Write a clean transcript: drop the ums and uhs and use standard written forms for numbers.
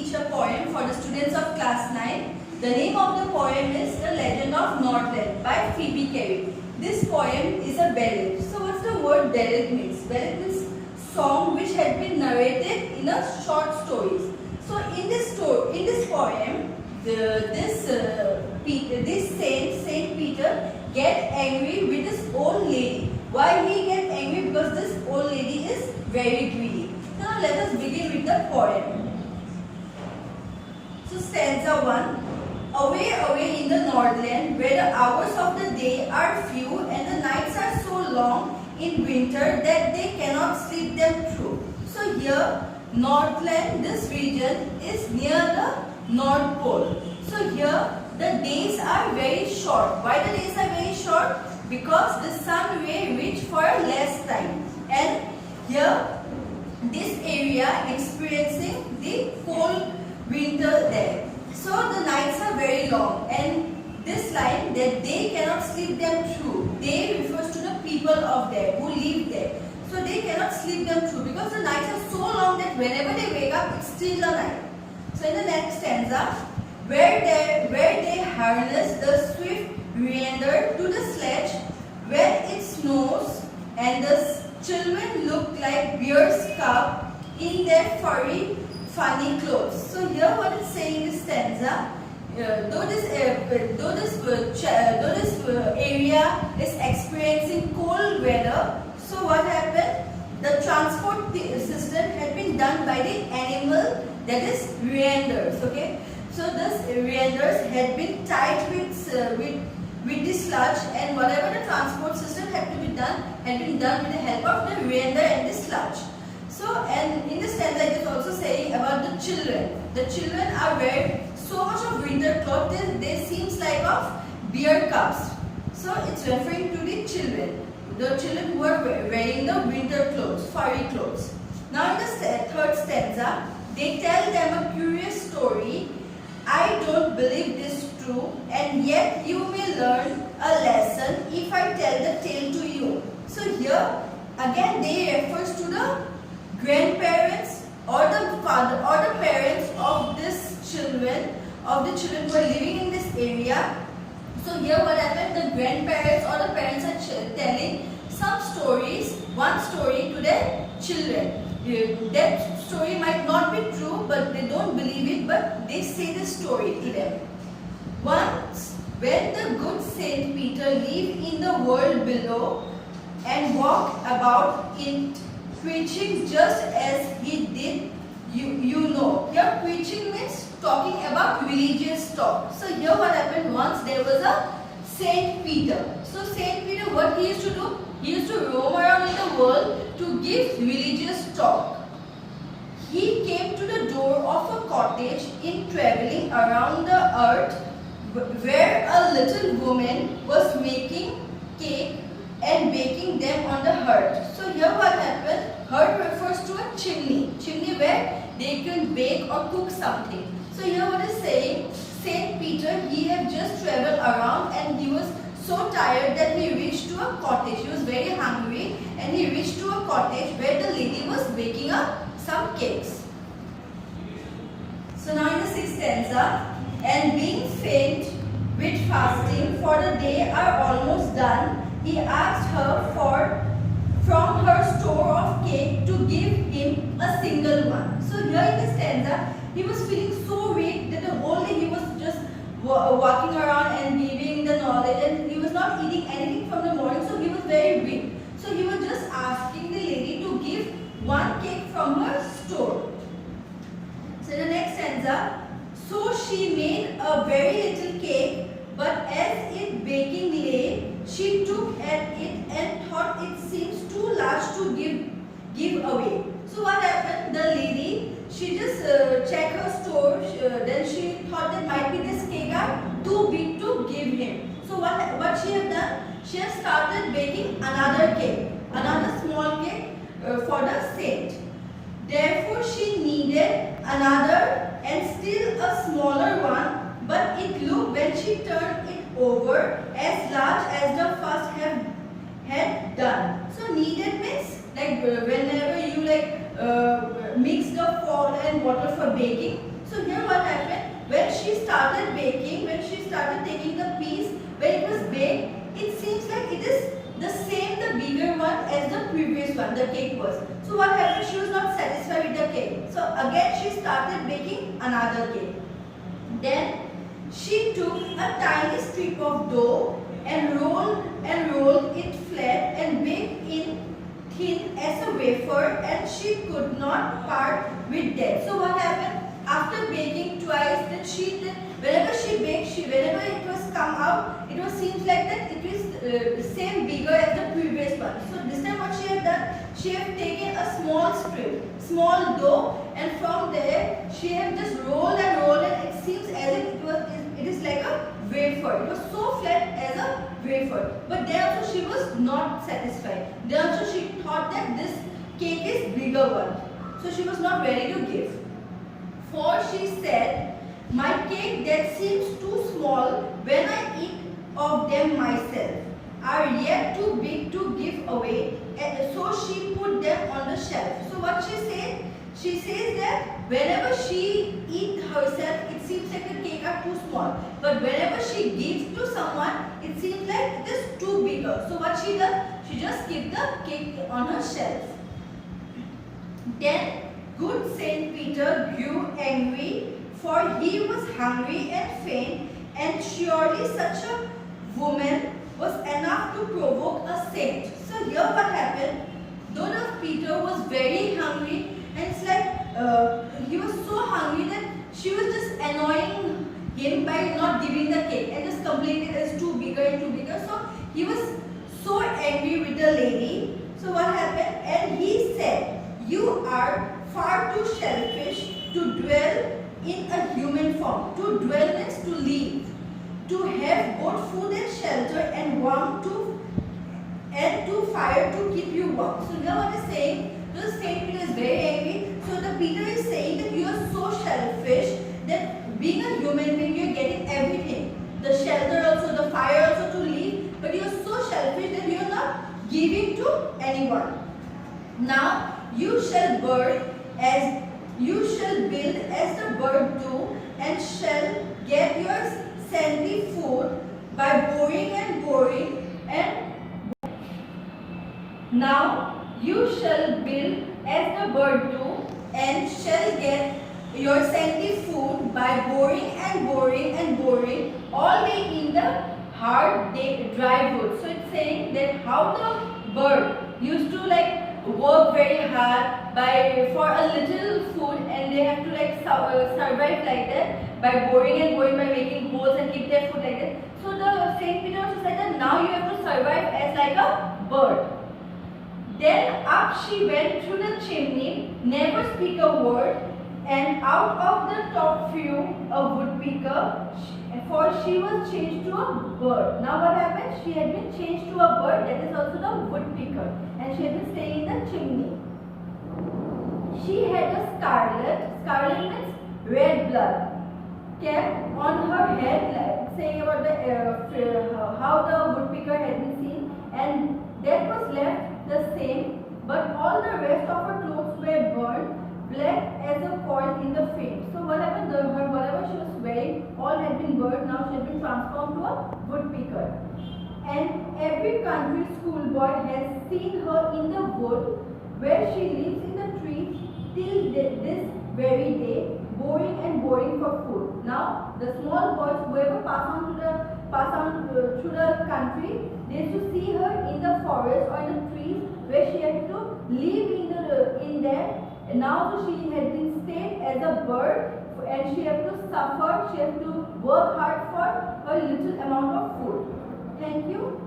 teach a poem for the students of class 9. The name of the poem is The Legend of Nordland by Phoebe Cary. This poem is a ballad. So what's the word ballad means? Ballad means song which had been narrated in a short stories. So in this poem, this Saint Peter get angry with this old lady. Why he get angry? Because this old lady is very greedy. Now let us begin with the poem. So stanza 1. Away, away in the Nordland, where the hours of the day are few and the nights are so long in winter that they cannot sleep them through. So here, Nordland, this region is near the North Pole. So here, the days are very short. Why the days are very short? Because the sun ray reach for less time. And here, this area experiencing the cold winter there. So the nights are very long, and this line that they cannot sleep them through, they refers to the people of there who live there. So they cannot sleep them through because the nights are so long that whenever they wake up, it's still the night. So in the next stanza, where they harness the swift Reander to the sledge, where it snows and the children look like bear's cub in their furry funny clothes. So here what it's saying in this stanza, though this area is experiencing cold weather, so what happened? The transport system had been done by the animal, that is reanders. Okay, so this reanders had been tied with the sludge, and whatever the transport system had been done with the help of the reander and the sludge. So, and in this stanza it is also saying about the children. The children are wearing so much of winter clothes, they seems like of bear cubs. So it's referring to the children who are wearing the winter clothes, furry clothes. Now in the third stanza, they tell them a curious story. I don't believe this true, and yet you may learn a lesson if I tell the tale to you. So here again they refers to the grandparents or the father or the parents of the children who are living in this area. So here what happened, the grandparents or the parents are telling some stories, one story to their children. That story might not be true, but they don't believe it, but they say the story to them. Once when the good Saint Peter lived in the world below and walked about in preaching just as he did, you know. Here preaching means talking about religious talk. So here what happened, once there was a Saint Peter. So Saint Peter, what he used to do? He used to roam around in the world to give religious talk. He came to the door of a cottage in traveling around the earth, where a little woman was making cake and baking them on the hearth. So here what happened? Hearth refers to a chimney where they can bake or cook something. So here what is saying, Saint Peter, he had just traveled around and he was so tired that he reached to a cottage. He was very hungry and he reached to a cottage where the lady was baking up some cakes. So now in the sixth stanza, and being faint with fasting, for the day are almost done, he asked her from her store of cake to give him a single one. So here in the stanza, he was feeling so weak that the whole day he was just walking around and giving the knowledge, and he was not eating anything from the morning, so he was very weak. So he was just asking the lady to give one cake from her store. So in the next stanza, so she made a very little cake, but as it baking lay, she took at it and thought it seems too large to give away. So what happened? The lady, she just checked her store, then she thought that might be this cake are too big to give him. So what she have done? She has started baking another cake, another small cake for the saint. Therefore she needed another and still a smaller one, but it looked when she turned it over as large as the first had done. So needed means like whenever you mix the flour and water for baking. So here what happened, when she started baking, when she started taking the piece, when it was baked, it seems like it is the same, the bigger one as the previous one, the cake was. So what happened, she was not satisfied with the cake. So again she started baking another cake. Then she took a tiny strip of dough and rolled it flat and baked it thin as a wafer, and she could not part with that. So what happened, after baking twice, that she did, whenever she baked, whenever it was come out, it was seems like that it is same bigger as the previous one. So this time what she had done, she have taken a small strip, small dough, and from there she have just rolled and it seems as if it is like a wafer. It was so flat as a wafer. But then also she was not satisfied. Then also she thought that this cake is bigger one. So she was not ready to give. For she said, my cake that seems too small when I eat of them myself are yet too big to give away. And so she put them on the shelf. So what she said? She says that whenever she eats herself, it seems like the cake are too small. But whenever she gives to someone, it seems like it is too bigger. So what she does? She just keeps the cake on her shelf. Then good Saint Peter grew angry, for he was hungry and faint, and surely such a woman was enough to provoke a saint. So here what happened? Though Peter was very hungry, and it's like he was so hungry that she was just annoying him by not giving the cake and just complaining it is too bigger and too bigger. So he was so angry with the lady. So what happened? And he said, you are far too selfish to dwell in a human form. To dwell means to live, to have both food and shelter and warmth to fire to keep you warm. So now what is saying? The Saint Peter is very angry. So the Peter is saying that you are so selfish that being a human being you are getting everything, the shelter also, the fire also to live, but you are so selfish that you are not giving to anyone. Now you shall build as the bird do, and shall get your scanty food by boring and now you shall build as the bird do, and shall get your scanty food by boring all day in the hard dry wood. So it's saying that how the bird used to like work very hard for a little food, and they have to like survive like that by boring, by making holes and keep their food like that. So the Saint Peter also said that now you have to survive as like a bird. Then up she went through the chimney, never speak a word, and out of the top flew a woodpecker, for she was changed to a bird. Now what happened? She had been changed to a bird, that is also the woodpecker, and she had been staying in the chimney. She had a scarlet means red blood, kept on her head, like saying about how the woodpecker had been seen, and that was left the same, but all the rest of her clothes were burned black as a coil in the flame. So what happened? Whatever she was wearing, all had been burned. Now she had been transformed to a woodpecker. And every country schoolboy has seen her in the wood, where she lives in the trees till this very day, boring for food. Now the small boys, whoever pass on through the country, they used to see her in the forest or in the trees, where she had to live in there. And now she had been stayed as a bird, and she had to suffer, she had to work hard for a little amount of food. Thank you.